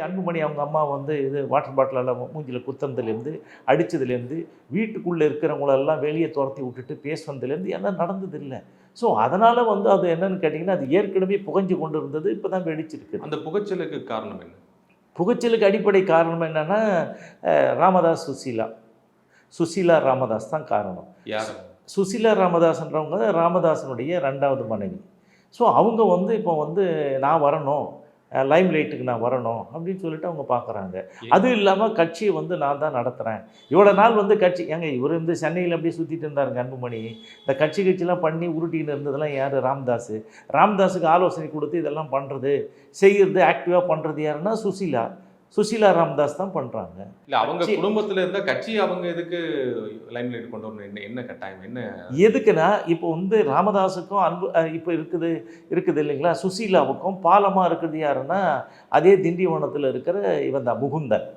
அன்புமணி அவங்க அம்மா வந்து இது வாட்டர் பாட்டிலால் மூஞ்சில் குத்துனதுலேருந்து அடித்ததுலேருந்து வீட்டுக்குள்ளே இருக்கிறவங்களெல்லாம் வெளியே துரத்தி விட்டுட்டு பேசுனதுலேருந்து எல்லாம் நடந்தது இல்லை. ஸோ அதனால் வந்து அது என்னன்னு கேட்டிங்கன்னா, அது ஏற்கனவே புகைஞ்சு கொண்டு இருந்தது, இப்போ தான் வெடிச்சிருக்கு. அந்த புகைச்சலுக்கு காரணம் என்ன? புகைச்சலுக்கு அடிப்படை காரணம் என்னென்னா, ராமதாஸ் சுசீலா ராமதாஸ் தான் காரணம். யார்? சுசீலா ராமதாஸ்ன்றவங்க ராமதாஸனுடைய 2வது மனைவி. ஸோ அவங்க வந்து இப்போ வந்து நான் வரணும், லைம் லைட்டுக்கு நான் வரணும் அப்படின்னு சொல்லிட்டு அவங்க பார்க்குறாங்க. அதுவும் இல்லாமல் கட்சியை வந்து நான் தான் நடத்துகிறேன். இவ்வளோ நாள் வந்து கட்சி ஏங்க இவர் வந்து சென்னையில் அப்படியே சுற்றிட்டு இருந்தாருங்க அன்புமணி. இந்த கட்சிலாம் பண்ணி உருட்டின்னு இருந்ததெல்லாம் யார்? ராமதாஸுக்கு ஆலோசனை கொடுத்து இதெல்லாம் பண்ணுறது செய்கிறது ஆக்டிவாக பண்ணுறது யாருன்னா சுசீலா ராமதாஸ் தான் பண்ணுறாங்க. இல்லை அவங்க குடும்பத்தில் இருந்தால் கட்சி அவங்க எதுக்கு லைம் லைட் கொண்டு வரணும்? என்ன கட்டாயம் என்ன எதுக்குன்னா, இப்போ வந்து ராமதாஸுக்கும் இப்போ இருக்குது இல்லைங்களா, சுசீலாவுக்கும் பாலமாக இருக்கிறது யாருன்னா அதே திண்டிவனத்தில் இருக்கிற இவன் தான் முகுந்தன்.